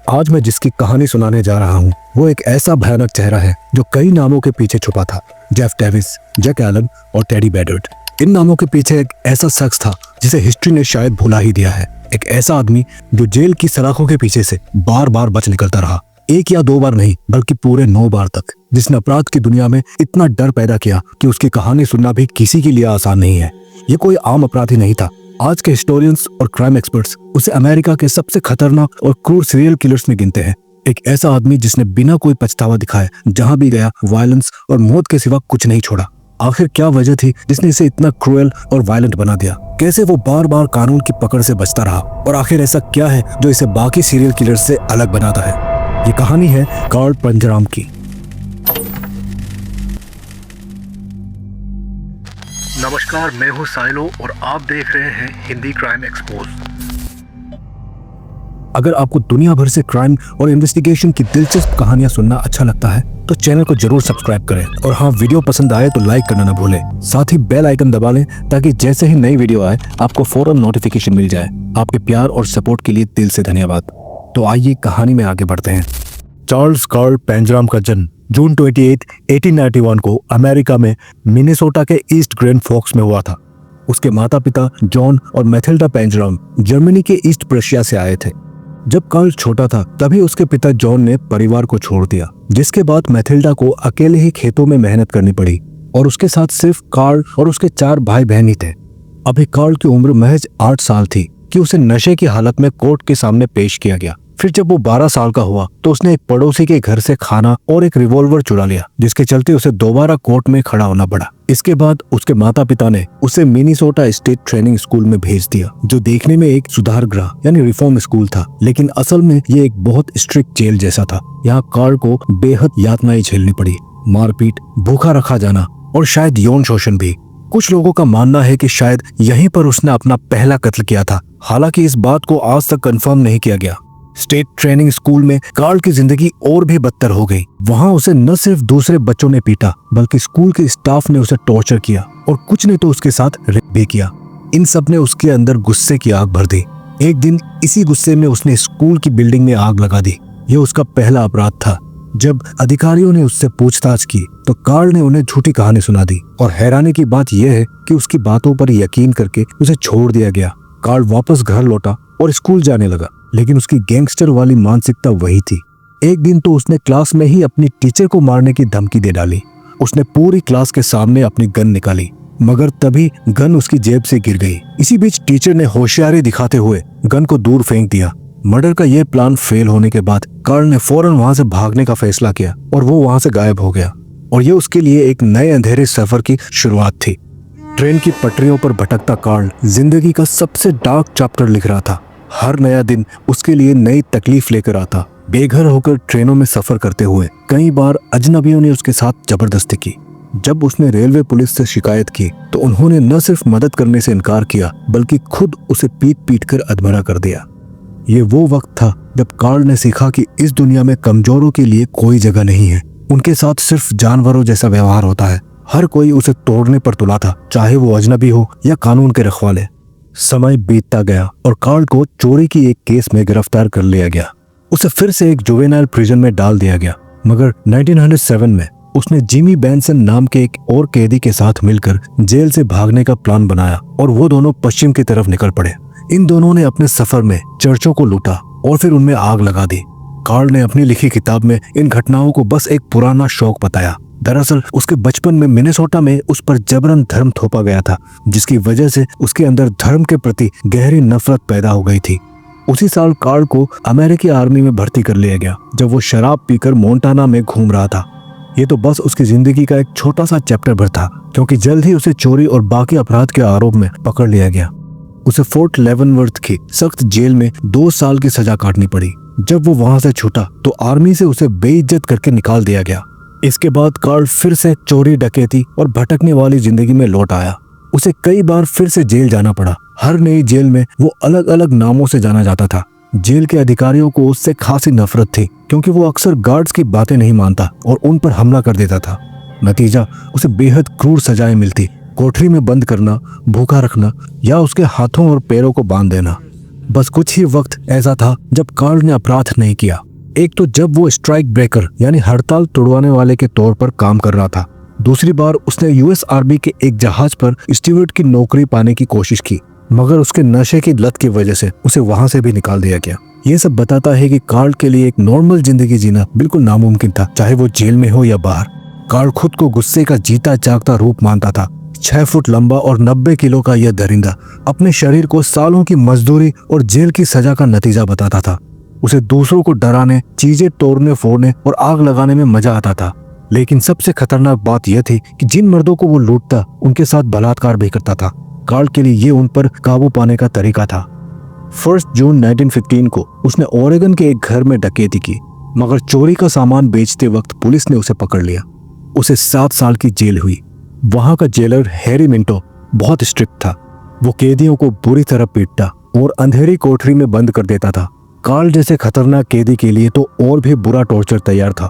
आज मैं जिसकी कहानी सुनाने जा रहा हूँ वो एक ऐसा भयानक चेहरा है जो कई नामों के पीछे छुपा था। जेफ डेविस, जैक एलन और टेडी बेडर्ड। इन नामों के पीछे एक ऐसा शख्स था जिसे हिस्ट्री ने शायद भुला ही दिया है। एक ऐसा आदमी जो जेल की सलाखों के पीछे से बार बार बच निकलता रहा, एक या दो बार नहीं बल्कि पूरे 9 बार तक, जिसने अपराध की दुनिया में इतना डर पैदा किया कि उसकी कहानी सुनना भी किसी के लिए आसान नहीं है। ये कोई आम अपराधी नहीं था। आज के हिस्टोरियंस और क्राइम एक्सपर्ट्स उसे अमेरिका के सबसे खतरनाक और क्रूर सीरियल किलर्स में गिनते हैं। एक ऐसा आदमी जिसने बिना कोई पछतावा दिखाए जहां भी गया वायलेंस और मौत के सिवा कुछ नहीं छोड़ा। आखिर क्या वजह थी जिसने इसे इतना क्रूएल और वायलेंट बना दिया? कैसे वो बार बार कानून की पकड़ से बचता रहा? और आखिर ऐसा क्या है जो इसे बाकी सीरियल किलर्स से अलग बनाता है? ये कहानी है कार्ल पंजराम की। नमस्कार, मैं हूं साइलो और आप देख रहे हैं हिंदी क्राइम एक्सपोज। अगर आपको दुनिया भर से क्राइम और इन्वेस्टिगेशन की दिलचस्प कहानियां सुनना अच्छा लगता है तो चैनल को जरूर सब्सक्राइब करें और हाँ, वीडियो पसंद आए तो लाइक करना ना भूलें। साथ ही बेल आइकन दबा लें ताकि जैसे ही नई वीडियो आए आपको फौरन नोटिफिकेशन मिल जाए। आपके प्यार और सपोर्ट के लिए दिल से धन्यवाद। तो आइए कहानी में आगे बढ़ते हैं। चार्ल्स कार्ल पेंजराम का जन्म जून 28, 1891 को अमेरिका में मिनेसोटा के ईस्ट ग्रैंड फॉक्स में हुआ था। उसके माता पिता जॉन और मैथिल्डा पेंजराम जर्मनी के ईस्ट प्रशिया से आए थे। जब कार्ल छोटा था तभी उसके पिता जॉन ने परिवार को छोड़ दिया, जिसके बाद मैथिल्डा को अकेले ही खेतों में मेहनत करनी पड़ी और उसके साथ सिर्फ कार्ल और उसके 4 भाई बहन ही थे। अभी कार्ल की उम्र महज 8 साल थी कि उसे नशे की हालत में कोर्ट के सामने पेश किया गया। फिर जब वो 12 साल का हुआ तो उसने एक पड़ोसी के घर से खाना और एक रिवॉल्वर चुरा लिया, जिसके चलते उसे दोबारा कोर्ट में खड़ा होना पड़ा। इसके बाद उसके माता पिता ने उसे मिनीसोटा स्टेट ट्रेनिंग स्कूल में भेज दिया, जो देखने में एक सुधार गृह यानी रिफॉर्म स्कूल था, लेकिन असल में ये एक बहुत स्ट्रिक्ट जेल जैसा था। यहाँ कार्ल को बेहद यातनाएं झेलनी पड़ी, मारपीट, भूखा रखा जाना और शायद यौन शोषण भी। कुछ लोगों का मानना है कि शायद यहीं पर उसने अपना पहला कत्ल किया था, हालांकि इस बात को आज तक कंफर्म नहीं किया गया। स्टेट ट्रेनिंग स्कूल में कार्ल की जिंदगी और भी बदतर हो गई। वहाँ उसे न सिर्फ दूसरे बच्चों ने पीटा बल्कि स्कूल के स्टाफ ने उसे टॉर्चर किया और कुछ ने तो उसके साथ रेप भी किया। इन सब ने उसके अंदर गुस्से की आग भर दी। एक दिन इसी गुस्से में उसने स्कूल की बिल्डिंग में आग लगा दी। यह उसका पहला अपराध था। जब अधिकारियों ने उससे पूछताछ की तो कार्ल ने उन्हें झूठी कहानी सुना दी और हैरानी की बात यह है कि उसकी बातों पर यकीन करके उसे छोड़ दिया गया। कार्ल वापस घर लौटा और स्कूल जाने लगा, लेकिन उसकी गैंगस्टर वाली मानसिकता वही थी। एक दिन तो उसने क्लास में ही अपनी टीचर को मारने की धमकी दे डाली। उसने पूरी क्लास के सामने अपनी गन निकाली, मगर तभी गन उसकी जेब से गिर गई। इसी बीच टीचर ने होशियारी दिखाते हुए गन को दूर फेंक दिया। मर्डर का यह प्लान फेल होने के बाद कार्ल ने फौरन वहां से भागने का फैसला किया और वो वहां से गायब हो गया। और ये उसके लिए एक नए अंधेरे सफर की शुरुआत थी। ट्रेन की पटरियों पर भटकता कार्ल जिंदगी का सबसे डार्क चैप्टर लिख रहा था। हर नया दिन उसके लिए नई तकलीफ लेकर आता। बेघर होकर ट्रेनों में सफर करते हुए कई बार अजनबियों ने उसके साथ जबरदस्ती की। जब उसने रेलवे पुलिस से शिकायत की तो उन्होंने न सिर्फ मदद करने से इनकार किया बल्कि खुद उसे पीट पीट कर अधमरा कर दिया। ये वो वक्त था जब कार्ल ने सीखा कि इस दुनिया में कमजोरों के लिए कोई जगह नहीं है। उनके साथ सिर्फ जानवरों जैसा व्यवहार होता है। हर कोई उसे तोड़ने पर तुला था, चाहे वो अजनबी हो या कानून के रखवाले। समय बीतता गया और कार्ल को चोरी की एक केस में गिरफ्तार कर लिया गया। उसे फिर से एक जुवेनाइल प्रिजन में डाल दिया गया, मगर 1907 में उसने जिमी बेंसन नाम के एक और कैदी के साथ मिलकर जेल से भागने का प्लान बनाया और वो दोनों पश्चिम की तरफ निकल पड़े। इन दोनों ने अपने सफर में चर्चों को लूटा और फिर उनमें आग लगा दी। कार्ल ने अपनी लिखी किताब में इन घटनाओं को बस एक पुराना शौक बताया। दरअसल उसके बचपन में मिनेसोटा में उस पर जबरन धर्म थोपा गया था, जिसकी वजह से उसके अंदर धर्म के प्रति गहरी नफरत पैदा हो गई थी। उसी साल कार्ल को अमेरिकी आर्मी में भर्ती कर लिया गया, जब वो शराब पीकर मोंटाना में घूम रहा था। ये तो बस उसकी जिंदगी का एक छोटा सा चैप्टर भर था, क्योंकि जल्द ही उसे चोरी और बाकी अपराध के आरोप में पकड़ लिया गया। उसे फोर्ट लेवनवर्थ की सख्त जेल में 2 साल की सजा काटनी पड़ी। जब वो वहां से छूटा तो आर्मी से उसे बेइज्जत करके निकाल दिया गया। इसके बाद कार्ल फिर से चोरी, डकैती और भटकने वाली जिंदगी में लौट आया। उसे कई बार फिर से जेल जाना पड़ा। हर नई जेल में वो अलग अलग नामों से जाना जाता था। जेल के अधिकारियों को उससे खासी नफरत थी, क्योंकि वो अक्सर गार्ड्स की बातें नहीं मानता और उन पर हमला कर देता था। नतीजा, उसे बेहद क्रूर सजाएं मिलती। कोठरी में बंद करना, भूखा रखना या उसके हाथों और पैरों को बांध देना। बस कुछ ही वक्त ऐसा था जब कार्ल ने अपराध नहीं किया। एक तो जब वो स्ट्राइक ब्रेकर यानी हड़ताल तोड़वाने वाले के तौर पर काम कर रहा था, दूसरी बार उसने यूएस आर्मी के एक जहाज पर स्टीवर्ड की नौकरी पाने की कोशिश की, मगर उसके नशे की लत की वजह से उसे वहां से भी निकाल दिया गया। ये सब बताता है कि कार्ल के लिए एक नॉर्मल जिंदगी जीना बिल्कुल नामुमकिन था, चाहे वो जेल में हो या बाहर। कार्ल खुद को गुस्से का जीता जागता रूप मानता था। 6 फुट लंबा और 90 किलो का यह दरिंदा अपने शरीर को सालों की मजदूरी और जेल की सजा का नतीजा बताता था। उसे दूसरों को डराने, चीजें तोड़ने फोड़ने और आग लगाने में मजा आता था। लेकिन सबसे खतरनाक बात यह थी कि जिन मर्दों को वो लूटता उनके साथ बलात्कार भी करता था। कार्ल के लिए ये उन पर काबू पाने का तरीका था। 1 जून 1915 को उसने ओरेगन के एक घर में डकैती की, मगर चोरी का सामान बेचते वक्त पुलिस ने उसे पकड़ लिया। उसे 7 साल की जेल हुई। वहां का जेलर हैरी मिंटो बहुत स्ट्रिक्ट था। वो कैदियों को बुरी तरह पीटता और अंधेरी कोठरी में बंद कर देता था। कार्ल जैसे खतरनाक कैदी के लिए तो और भी बुरा टॉर्चर तैयार था।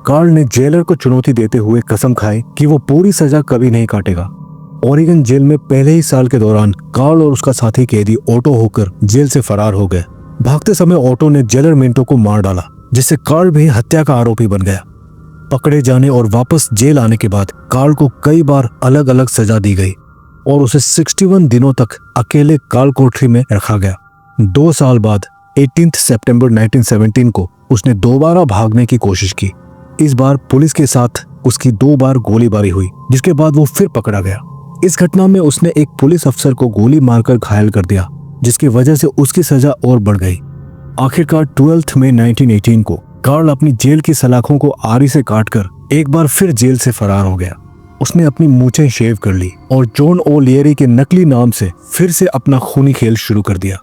कार्ल ने जेलर को चुनौती देते हुए कसम खाई कि वो पूरी सजा कभी नहीं काटेगा। ओरेगन जेल में पहले ही साल के दौरान कार्ल और उसका साथी कैदी ऑटो होकर जेल से फरार हो गए। भागते समय ऑटो ने जेलर मिंटो को मार डाला, जिससे कार्ल भी हत्या का आरोपी बन गया। पकड़े जाने और वापस जेल आने के बाद कार्ल को कई बार अलग अलग सजा दी गई और उसे 61 दिनों तक अकेले काल कोठरी में रखा गया। 2 साल बाद 18 सितंबर 1917 को उसने दोबारा भागने की कोशिश की। इस बार पुलिस के साथ उसकी 2 बार गोलीबारी हुई, जिसके बाद वो फिर पकड़ा गया। इस घटना में उसने एक पुलिस अफसर को गोली मारकर घायल कर दिया, जिसकी वजह से उसकी सजा और बढ़ गई। आखिरकार 12 मई 1918 को कार्ल अपनी जेल की सलाखों को आरी से काटकर एक बार फिर जेल से फरार हो गया। उसने अपनी मूछें शेव कर ली और जॉन ओ लियरी के नकली नाम से फिर से अपना खूनी खेल शुरू कर दिया।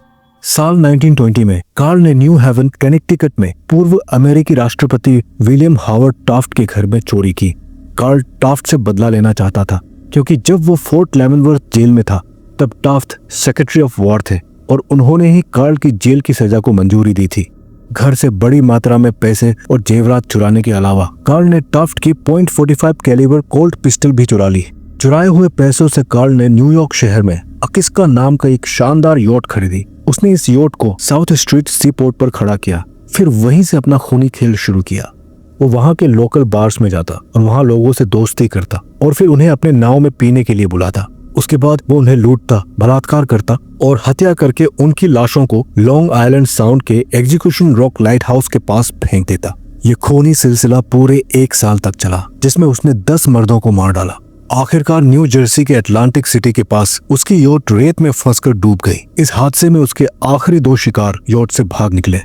साल 1920 में कार्ल ने न्यू हेवन कनेक्टिकट में पूर्व अमेरिकी राष्ट्रपति विलियम हावर्ड टाफ्ट के घर में चोरी की। कार्ल टाफ्ट से बदला लेना चाहता था, क्योंकि जब वो फोर्ट लेमनवर्थ जेल में था तब टाफ्ट सेक्रेटरी ऑफ वॉर थे और उन्होंने ही कार्ल की जेल की सजा को मंजूरी दी थी। घर से बड़ी मात्रा में पैसे और जेवरात चुराने के अलावा कार्ल ने टाफ्ट की .45 कैलिबर कोल्ट पिस्टल भी चुरा ली। चुराए हुए पैसों से कार्ल ने न्यूयॉर्क शहर में अकिस्का नाम का एक शानदार यॉट खरीदी। उसने इस यॉट को साउथ स्ट्रीट सी पोर्ट पर खड़ा किया, फिर वहीं से अपना खूनी खेल शुरू किया। वो वहां के लोकल बार्स में जाता और वहां लोगों से दोस्ती करता और फिर उन्हें अपने नाव में पीने के लिए बुलाता। उसके बाद वो उन्हें लूटता, बलात्कार करता और हत्या करके उनकी लाशों को लॉन्ग आइलैंड साउंड के एग्जीक्यूशन रॉक लाइट हाउस के पास फेंक देता। ये खूनी सिलसिला पूरे 1 साल तक चला, जिसमें उसने 10 मर्दों को मार डाला। आखिरकार न्यू जर्सी के अटलांटिक सिटी के पास उसकी योट रेत में फंसकर डूब गई। इस हादसे में उसके आखिरी 2 शिकार योट से भाग निकले।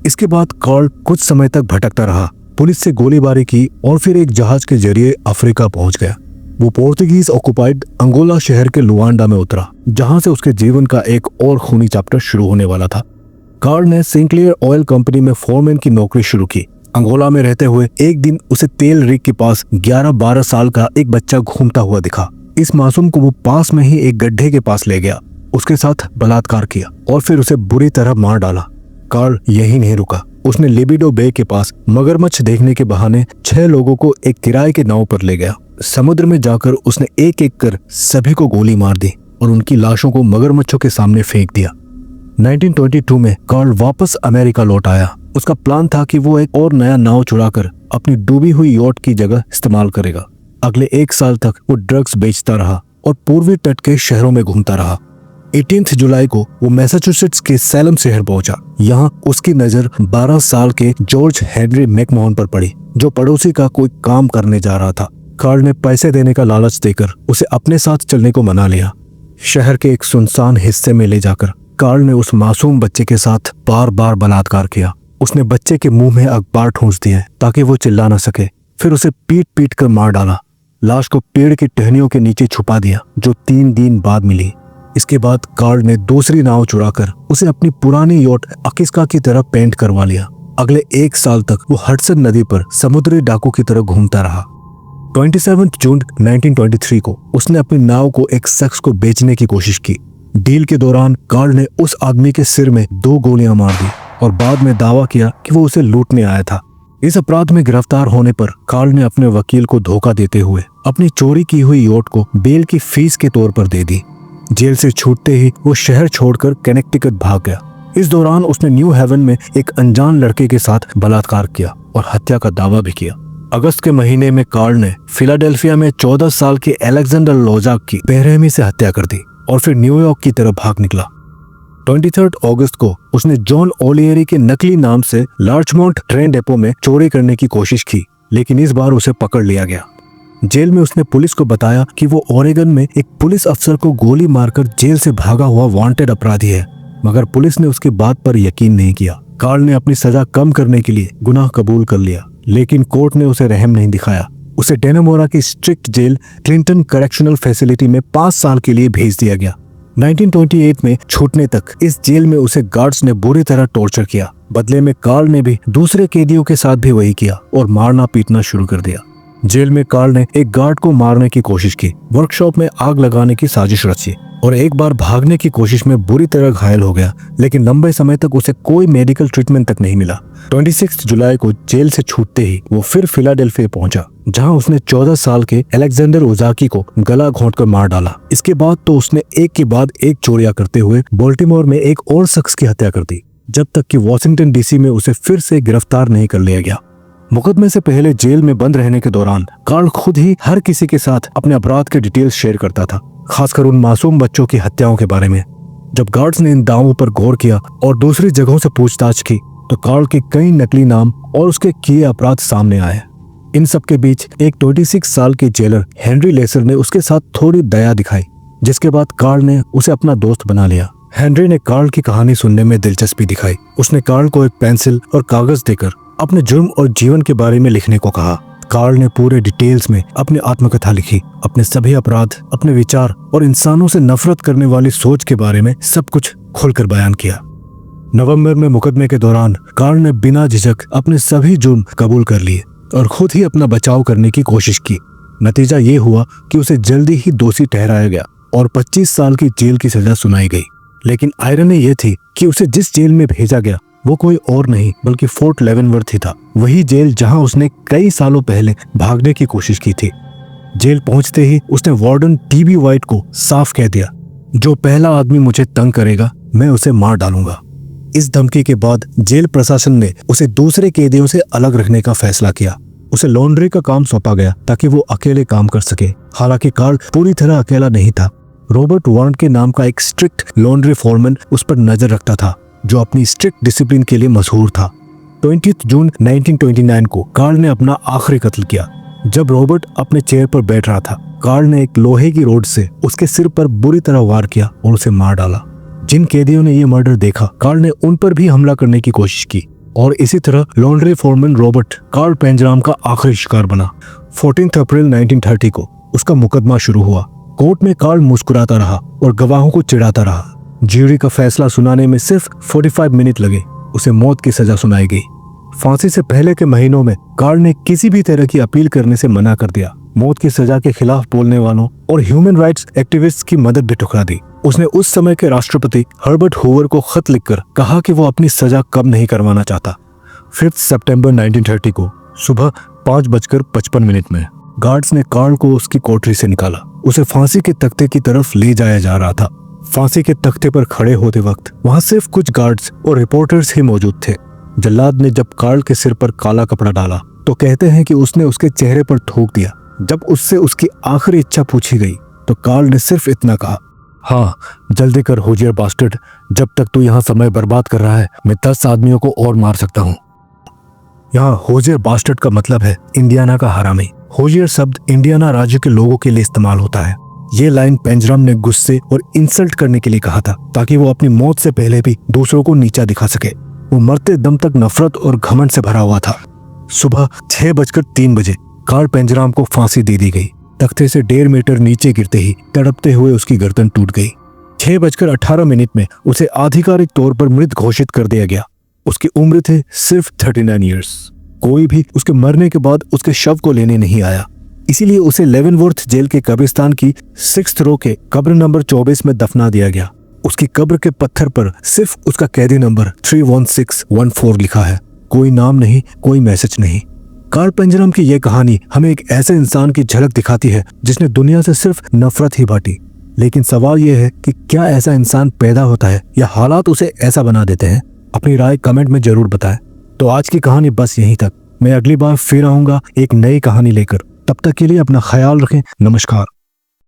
इसके बाद कार्ल कुछ समय तक भटकता रहा, पुलिस से गोलीबारी की और फिर एक जहाज के जरिए अफ्रीका पहुंच गया। वो पोर्तुगीज ऑक्युपाइड अंगोला शहर के लुआंडा में उतरा, जहां से उसके जीवन का एक और खूनी चैप्टर शुरू होने वाला था। कार्ल ने सिंक्लेयर ऑयल कंपनी में फोरमैन की नौकरी शुरू की। अंगोला में रहते हुए एक दिन उसे तेल रिग के पास 11-12 साल का एक बच्चा घूमता हुआ दिखा। इस मासूम को वो पास में ही एक गड्ढे के पास ले गया, उसके साथ बलात्कार किया और फिर उसे बुरी तरह मार डाला। कार्ल यही नहीं रुका, उसने लिबिडो बे के पास मगरमच्छ देखने के बहाने 6 लोगों को एक किराए के नाव पर ले गया। समुद्र में जाकर उसने एक एक कर सभी को गोली मार दी और उनकी लाशों को मगरमच्छों के सामने फेंक दिया। 1922 में कार्ल वापस अमेरिका लौट आया। उसका प्लान था कि वो एक और नया नाव चुराकर अपनी डूबी हुई यॉट की जगह इस्तेमाल करेगा। अगले 1 साल तक वो ड्रग्स बेचता रहा और पूर्वी तट के शहरों में घूमता रहा। 18 जुलाई को वो मैसाचुसेट्स के सैलम शहर पहुंचा। यहाँ उसकी नजर 12 साल के जॉर्ज हेनरी मैकमोहन पर पड़ी, जो पड़ोसी का कोई काम करने जा रहा था। कार्ल ने पैसे देने का लालच देकर उसे अपने साथ चलने को मना लिया। शहर के एक सुनसान हिस्से में ले जाकर कार्ल ने उस मासूम बच्चे के साथ बार बार बलात्कार किया। उसने बच्चे के मुंह में अखबार ठूंस दिए ताकि वो चिल्ला न सके, फिर उसे पीट पीट कर मार डाला। लाश को पेड़ की टहनियों के नीचे छुपा दिया, जो 3 दिन बाद मिली। इसके बाद कार्ल ने दूसरी नाव चुराकर उसे अपनी पुरानी यॉट अकिस्का की तरह पेंट करवा लिया। अगले 1 साल तक वो हडसन नदी पर समुद्री डाकू की तरह घूमता रहा। 27 जून 1923 को उसने अपनी नाव को एक शख्स को बेचने की कोशिश की। डील के दौरान कार्ल ने उस आदमी के सिर में 2 गोलियां मार दी और बाद में दावा किया कि वो उसे लूटने आया था। इस अपराध में गिरफ्तार होने पर कार्ल ने अपने वकील को धोखा देते हुए अपनी चोरी की हुई यॉट को बेल की फीस के तौर पर दे दी। जेल से छूटते ही वो शहर छोड़कर कनेक्टिकट भाग गया। इस दौरान उसने न्यू हेवन में एक अनजान लड़के के साथ बलात्कार किया और हत्या का दावा भी किया। अगस्त के महीने में कार्ल ने फिलाडेल्फिया में 14 साल के अलेक्जेंडर लोजाक की बेरहमी से हत्या कर दी और फिर न्यूयॉर्क की तरफ भाग निकला। 23 अगस्त को उसने जॉन ओलियरी के नकली नाम से लार्चमोंट ट्रेन डेपो में चोरी करने की कोशिश की, लेकिन इस बार उसे पकड़ लिया गया। जेल में उसने पुलिस को बताया कि वो ओरेगन में एक पुलिस अफसर को गोली मारकर जेल से भागा हुआ वांटेड अपराधी है, मगर पुलिस ने उसकी बात पर यकीन नहीं किया। कार्ल ने अपनी सजा कम करने के लिए गुनाह कबूल कर लिया, लेकिन कोर्ट ने उसे रहम नहीं दिखाया। उसे डेनामोरा की strict jail Clinton correctional facility में 5 साल के लिए भेज दिया गया। 1928 में छूटने तक इस जेल में उसे गार्ड्स ने बुरी तरह टॉर्चर किया। बदले में कार्ल ने भी दूसरे कैदियों के साथ भी वही किया और मारना पीटना शुरू कर दिया। जेल में कार्ल ने एक गार्ड को मारने की कोशिश की, वर्कशॉप में आग लगाने की साजिश रची और एक बार भागने की कोशिश में बुरी तरह घायल हो गया, लेकिन लंबे समय तक उसे कोई मेडिकल ट्रीटमेंट तक नहीं मिला। 26 जुलाई को जेल से छूटते ही वो फिर फिलाडेल्फिया पहुंचा, जहां उसने 14 साल के अलेक्जेंडर ओजाकी को गला घोंटकर मार डाला। इसके बाद तो उसने एक के बाद एक चोरियां करते हुए बाल्टीमोर में एक और शख्स की हत्या कर दी, जब तक कि वॉशिंगटन डीसी में उसे फिर से गिरफ्तार नहीं कर लिया गया। मुकदमे से पहले जेल में बंद रहने के दौरान कार्ल खुद ही हर किसी के साथ अपने अपराध के डिटेल्स शेयर करता था, खासकर उन मासूम बच्चों की हत्याओं के बारे में। जब गार्ड्स ने इन दावों पर गौर किया और दूसरी जगहों से पूछताछ की, तो कार्ल के कई नकली नाम और उसके किए अपराध सामने आए। इन सब के बीच एक 26 साल के जेलर हेनरी लेसर ने उसके साथ थोड़ी दया दिखाई, जिसके बाद कार्ल ने उसे अपना दोस्त बना लिया। हेनरी ने कार्ल की कहानी सुनने में दिलचस्पी दिखाई। उसने कार्ल को एक पेंसिल और कागज देकर अपने जुर्म और जीवन के बारे में लिखने को कहा। कार्ल ने पूरे डिटेल्स में अपनी आत्मकथा लिखी, अपने सभी अपराध, अपने विचार और इंसानों से नफरत करने वाली सोच के बारे में सब कुछ खुलकर बयान किया। नवंबर में मुकदमे के दौरान कार्ल ने बिना झिझक अपने सभी जुर्म कबूल कर लिए और खुद ही अपना बचाव करने की कोशिश की। नतीजा ये हुआ कि उसे जल्दी ही दोषी ठहराया गया और 25 साल की जेल की सजा सुनाई गई। लेकिन आयरनी ये थी कि उसे जिस जेल में भेजा गया वो कोई और नहीं बल्कि फोर्ट लेवेनवर्थ ही था, वही जेल जहां उसने कई सालों पहले भागने की कोशिश की थी। जेल पहुंचते ही उसने वार्डन टीबी वाइट को साफ कह दिया, जो पहला आदमी मुझे तंग करेगा मैं उसे मार डालूंगा। इस धमकी के बाद जेल प्रशासन ने उसे दूसरे कैदियों से अलग रखने का फैसला किया। उसे लॉन्ड्री का काम सौंपा गया ताकि वो अकेले काम कर सके। हालांकि कार्ल पूरी तरह अकेला नहीं था। रॉबर्ट वार्न के नाम का एक स्ट्रिक्ट लॉन्ड्री फोरमैन उस पर नजर रखता था, जो अपनी स्ट्रिक्ट डिसिप्लिन के लिए मशहूर था। 20 जून 1929 को कार्ल ने अपना आखिरी कत्ल किया। जब रॉबर्ट अपने चेयर पर बैठ रहा था, कार्ल ने एक लोहे की रोड से उसके सिर पर बुरी तरह वार किया और उसे मार डाला। जिन कैदियों ने यह मर्डर देखा, कार्ल ने उन पर भी हमला करने की कोशिश की और इसी तरह लॉन्ड्री फोरमैन रॉबर्ट कार्ल पेंजराम का आखिरी शिकार बना। 14 अप्रैल 1930 को उसका मुकदमा शुरू हुआ। कोर्ट में कार्ल मुस्कुराता रहा और गवाहों को चिढ़ाता रहा। ज्यूरी का फैसला सुनाने में सिर्फ 45 मिनट लगे। उसे मौत की सजा सुनाई गई। फांसी से पहले के महीनों में कार्ल ने किसी भी तरह की अपील करने से मना कर दिया। मौत की सजा के खिलाफ बोलने वालों और ह्यूमन राइट्स एक्टिविस्ट्स की मदद भी ठुकरा दी। उसने उस समय के राष्ट्रपति हर्बर्ट हूवर को खत लिखकर कहा कि वो अपनी सजा कम नहीं करवाना चाहता। 5 सितंबर 1930 को सुबह 5:55 में गार्ड्स ने कार्ल को उसकी कोठरी से निकाला। उसे फांसी के तख्ते की तरफ ले जाया जा रहा था। फांसी के तख्ते पर खड़े होते वक्त वहां सिर्फ कुछ गार्ड्स और रिपोर्टर्स ही मौजूद थे। जल्लाद ने जब कार्ल के सिर पर काला कपड़ा डाला तो कहते हैं कि उसने उसके चेहरे पर थूक दिया। जब उससे उसकी आखिरी इच्छा पूछी गई तो कार्ल ने सिर्फ इतना कहा, हाँ जल्दी कर होजियर बास्टर्ड, जब तक तू यहाँ समय बर्बाद कर रहा है मैं 10 आदमियों को और मार सकता हूँ। यहाँ होजियर बास्टर्ड का मतलब है इंडियाना का हरामी। होजियर शब्द इंडियाना राज्य के लोगों के लिए इस्तेमाल होता है। ये लाइन पेंजराम ने गुस्से और इंसल्ट करने के लिए कहा था, ताकि वो अपनी मौत से पहले भी दूसरों को नीचा दिखा सके। वो मरते दम तक नफरत और घमंड से भरा हुआ था। सुबह 6:03 कार्ल पेंजराम को फांसी दे दी गई। तख्ते से 1.5 मीटर नीचे गिरते ही तड़पते हुए उसकी गर्दन टूट गई। 6:18 में उसे आधिकारिक तौर पर मृत घोषित कर दिया गया। उसकी उम्र थे सिर्फ 39 ईयर्स। कोई भी उसके मरने के बाद उसके शव को लेने नहीं आया, इसीलिए उसे लेवेनवर्थ जेल के कब्रिस्तान की 6th रो के कब्र नंबर 24 में दफना दिया गया। उसकी कब्र के पत्थर पर सिर्फ उसका कैदी नंबर 31614 लिखा है। कोई नाम नहीं, कोई मैसेज नहीं। कार्ल पेंजराम की यह कहानी हमें एक ऐसे इंसान की झलक दिखाती है जिसने दुनिया से सिर्फ नफरत ही बांटी, लेकिन सवाल यह है कि क्या ऐसा इंसान पैदा होता है या हालात उसे ऐसा बना देते हैं? अपनी राय कमेंट में जरूर बताएं। तो आज की कहानी बस यहीं तक। मैं अगली बार फिर आऊंगा एक नई कहानी लेकर। तब तक के लिए अपना ख्याल रखें। नमस्कार।